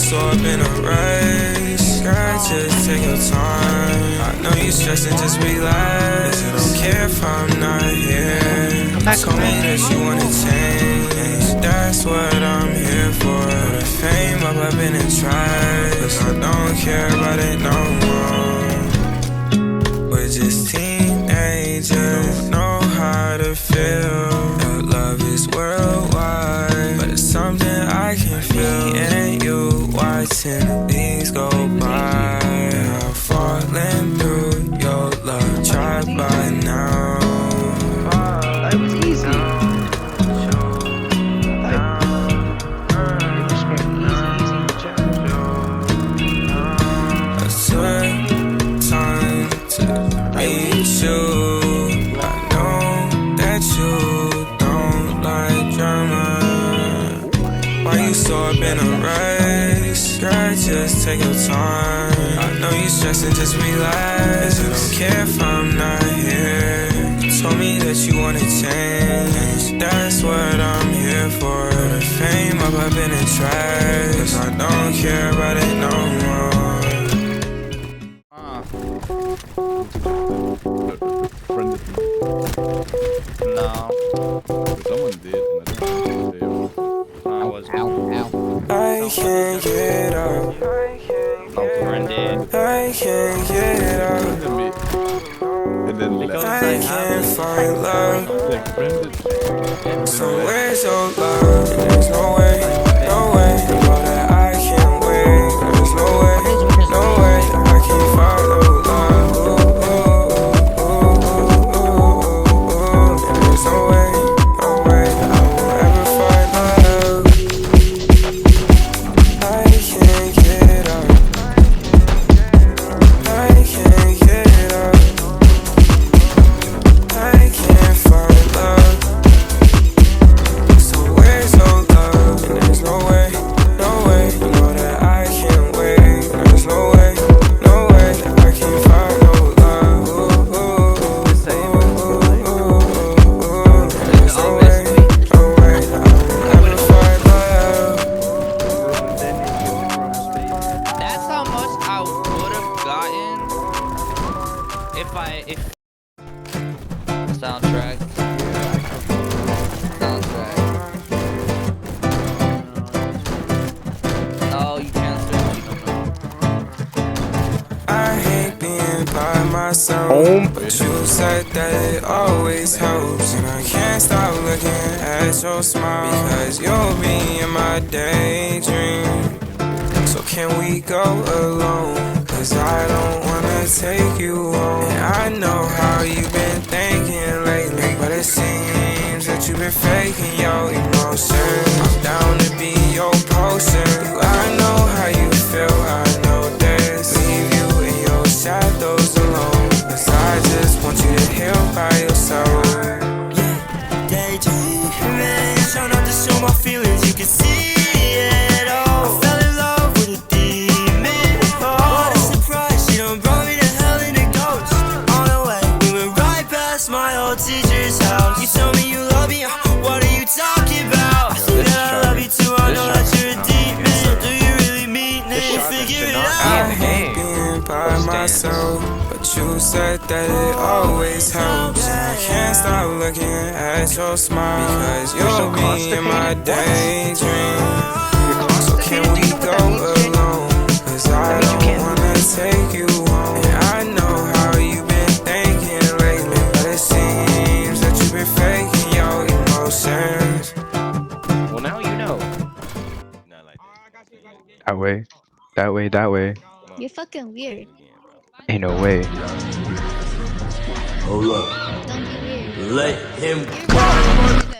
so up in a race? Girl, just take your time. I know you stressing, just relax. Is it okay if I'm not here? You told me that you wanna change. That's what I'm here for. The fame up in the trash, 'cause I don't care about it no more. We're just teenagers, know how to feel. That love is worldwide, but it's something I can feel. It ain't you watching the days go by. I'm falling through your love, try by now. That was easy. I swear, time to meet you. I know that you don't like drama. Why you so up in a race? Girl, just take your time. I know you stressing, just relax. I don't care if I'm not here. You told me that you wanna change. That's what I'm here for. The fame up in the trash, 'cause I don't care about it no more. Friended me. No. Someone did, and I don't know if I was I can't get up. friended. I can't get up. friended me. And then left. I can't find love. Like friended. So where's your love? There's no way, no way. You know that I can't wait. There's no way, no way that I can follow love. Ooh, ooh, ooh, ooh, ooh, ooh. There's no way, no way that I will ever find love. I can't get up. I can't get up. I can't find love. So where's your love? And there's no way, no way. You know that I can't wait. There's no way, no way that I can find no love. Ooh, ooh, ooh, ooh, ooh, ooh. There's no way, no way that I will ever find love. That's how much I would have gotten if soundtrack. No, you can't I hate being by myself, but you said that it always helps. And I can't stop looking at your smile, because you'll be in my daydream. So can we go alone? 'Cause I don't wanna take you home. And I know how you've been thinking lately, but it seems that you've been faking your emotions. I'm down to be your potion. I know how you feel, I know this. Leave you in your shadows alone, 'cause I just want you to heal by yourself. Daydreaming, trying not to show my feelings, you can see it all. I fell in love with a demon. What a surprise, she done brought me to hell in a ghost. On the way, we went right past my old teacher's house. You told me you love me, what are you talking about? I think that I love you too, I know that you're a demon. So do you really mean it? Figure it out. I hate being by myself, but you said that it always helps. And I can't stop looking at your smile, because you'll be in my daydream. So can we go alone? 'Cause I don't wanna take you home. And I know how you've been thinking lately, but it seems that you've been faking your emotions. Well, now you know. Not like that. That way. That way, that way. You're fucking weird. Ain't no way. Hold up. Don't be weird. Let him You're weird.